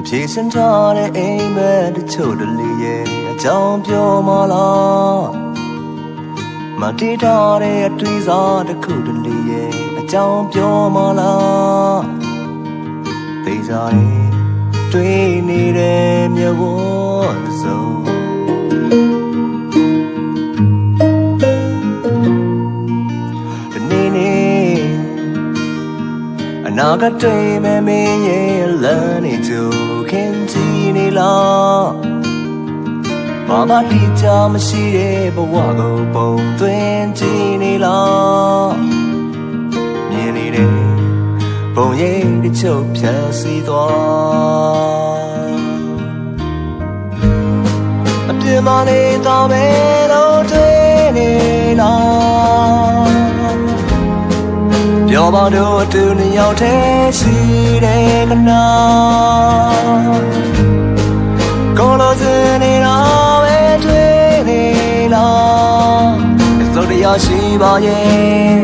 ဖြေစင်ထားတဲ့အိမ်မက်တချို့တလေရဲ့အကြောင်းပြောမလားမတီးထားတဲ့အတွေ့အစားတစ်ခုတလေရဲ့အကြောင်းပြောမလားသိစားရင်တွေ့နေတဲ့မြတ်ဝတ်စုံဒီနေ့အနာဂတ်တွေမဲ့မင်းရဲ့လမ်းနေကြခင်ကြည့်နေလားဘာမှတိကျမရှိတဲ့ဘဝကိုပုံသွင်းကြည့်နေလားမြင်နေတဲ့ပုံရိပ်တစ်ချို့ဖြတ်စီသွားအပြစ်မနေတာပဲတော့တွေ့နေလားပြောပါတော့သူနှစ်ယောက်တည်းရှိတဲ့ကနာကိုလိုစနေတာပဲတွေ့နေလားစုံတရားရှိပါရဲ့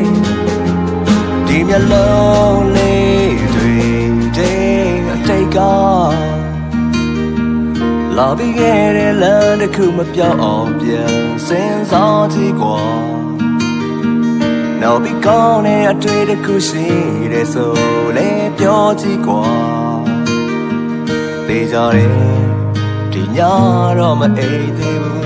ဒီမျက်လုံးလေးတွေတဲ့အတိတ်ကလာပြီးခဲ့တဲ့လမ်းတစ်ခုမပြောင်းအောင်ပြန်စဉ်းစားကြည့်ကွာနောက်ပြီးကောင်းတဲ့အတွေ့တစ်ခုရှိတဲ့ဆိုလေပြောကြည့်ကွာသိကြတယ်ဒီညတော့မအိပ်သေးဘူး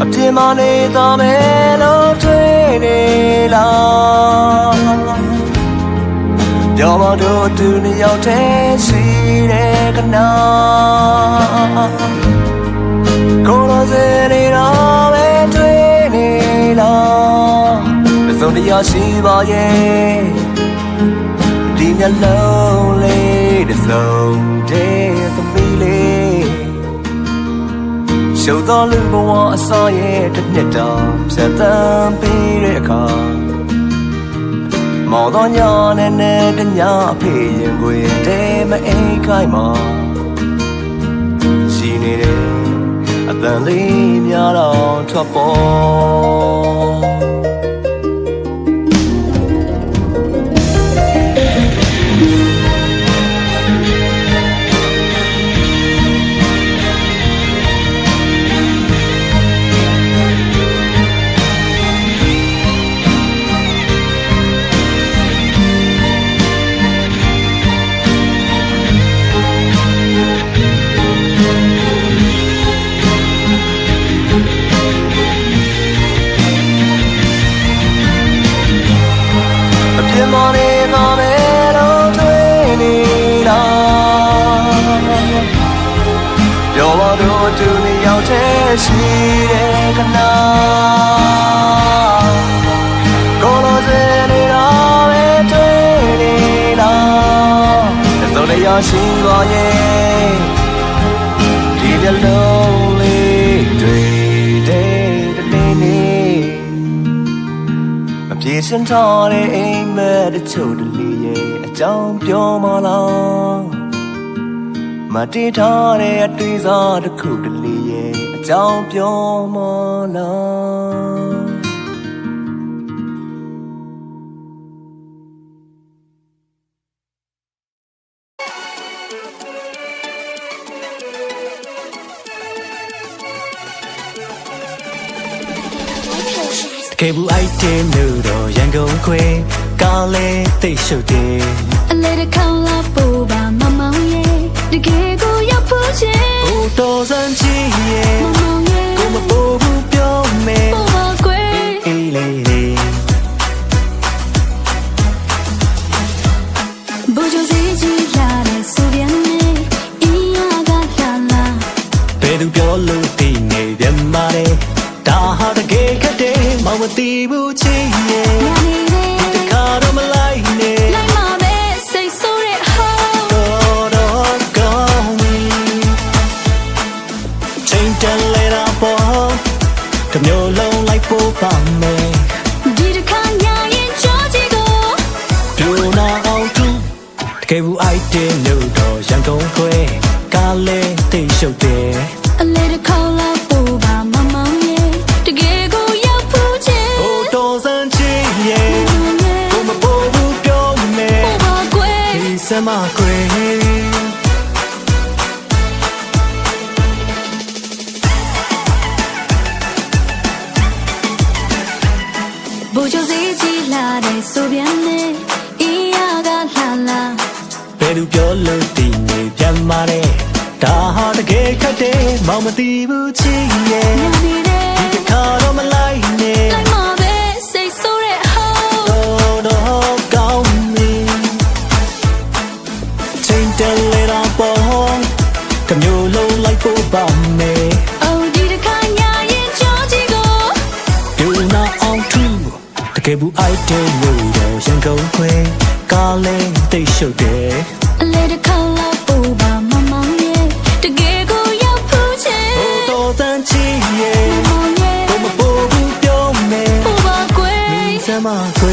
အပြင်းမနေတာမဲလို့တွေ့နေလားပြောမတော့သူနှစ်ယောက်တည်းရှိတဲ့ကနာကိုလိုစနေတာပဲတွေ့နေလားအစုံတရားရှိပါရဲ့ဒီမျက်လုံးလေးတစ်စုံတည်းသမီးလေးရှုပ်တော်လူဘဝအစောရဲ့တစ်နှစ်တောင်ဖြတ်သန်းပြီးတဲ့အခါမောင်တော်ညာနဲ့တညအဖေရင်ကိုယ်တဲမအိမ်ခိုင်းမှာရှိနေတယ်အတန်လေးများတော့ထွက်ပေါ်သူနှစ်ယောက်တည်းရှိတဲ့ကနာကိုလိုစနေတာပဲတွေ့နေလားအစုံတရားရှိပါရဲ့ဒီမျက်လုံးလေးတွေတဲ့နေ့မပြေစင်ထားတဲ့အိမ်မက်တချို့တလေရဲ့အကြောင်းပြောမလားမတီးထားတဲ့အတွေ့အစားတစ်ခုတလေရဲ့အကြောင်းပြောမလားကေဘူးအိုက်တင်လို့တော့ရန်ကုန်ခွေကားလေးတိတ်ရှုပ်တယ်အလေတစ်ခါလာပို့ပါမမောင်ရဲ့တကယ်ကိုရောက်ဖို့ချင်ဟိုတော်စမ်းချင်ရဲ့မမောင်ရဲ့ကိုမပို့ဘူးပြောမယ်ပို့ပါကွယ်အေးလေးဘူဂျိုစီကြီးလာတဲ့ဆိုပြန်နေအင်းရကလာလာဘယ်သူပြောလို့ဒီနေပြန်มาတယ်ဒါဟာတကယ်ခက်တယ်မောင်မ သိဘူးချစ်ရဲ့ ညာနေတယ် တခါတော့မလိုက်နဲ့ လိုက်မှာပဲစိတ်ဆိုးတဲ့ဟောင်း တော့ကောင်းပြီချိန်တန်လဲတာပေါ့တစ်မျိုးလုံးလိုက်ဖို့ပါမယ် ဒီတစ်ခါညာရင်ကြောကြည့်ကို ပြိုနာအောင်သူတကယ်ဘူးအိုက်တင်လို့တော့ရန်ကုန်ခွဲကားလဲတိတ်ရှုပ်တယ် အလေးတစ်ခေါက်လောက်ပို့ပါမမောင်ရဲ့တကယ်ကိုရောက်ဖို့ချင် ဟိုတော်စမ်းချစ်ရဲ့ကိုမပေါ်ဘူးပြောမယ် ပို့ပါကွယ် ဒီစမ်းမခွဲ ဘူချိုစီကြီးလာတဲ့ဆိုပြန်နေအီးရကလာလာ ဘယ်သူပြောလို့ဒီနေပြန်มาတဲ့ဒါဟာတကယ်ခက်တယ်မောင်မသိဘူးချစ်ရဲ့ ညာနေတယ် ဒီတစ်ခါတော့မလိုက်နဲ့ လိုက်မှာပဲစိတ်ဆိုးတဲ့ဟောင်း တော့ကောင်းပြီချိန်တန်လဲတော့ပေါ့တစ်မျိုးလုံးလိုက်ဖို့ပါမယ် အော်ဒီတစ်ခါညာရင်ကြောကြည့်ကို ပြိုနာအောင်သူတကယ်ဘူးအိုက်တယ်လို့တော့ရန်ကုန်ခွဲကားလဲတိတ်ရှုပ်တယ် အလေးတစ်ခေါက်လောက်ပို့ပါမမောင်ရဲ့တကယ်ကိုရောက်ဖို့ချင် ဟိုတော်စမ်းချစ်ရဲ့ မောင်ရဲ့ ကိုမပေါ်ဘူးပြောမယ် ပို့ပါကွယ် စမ်းမခွဲ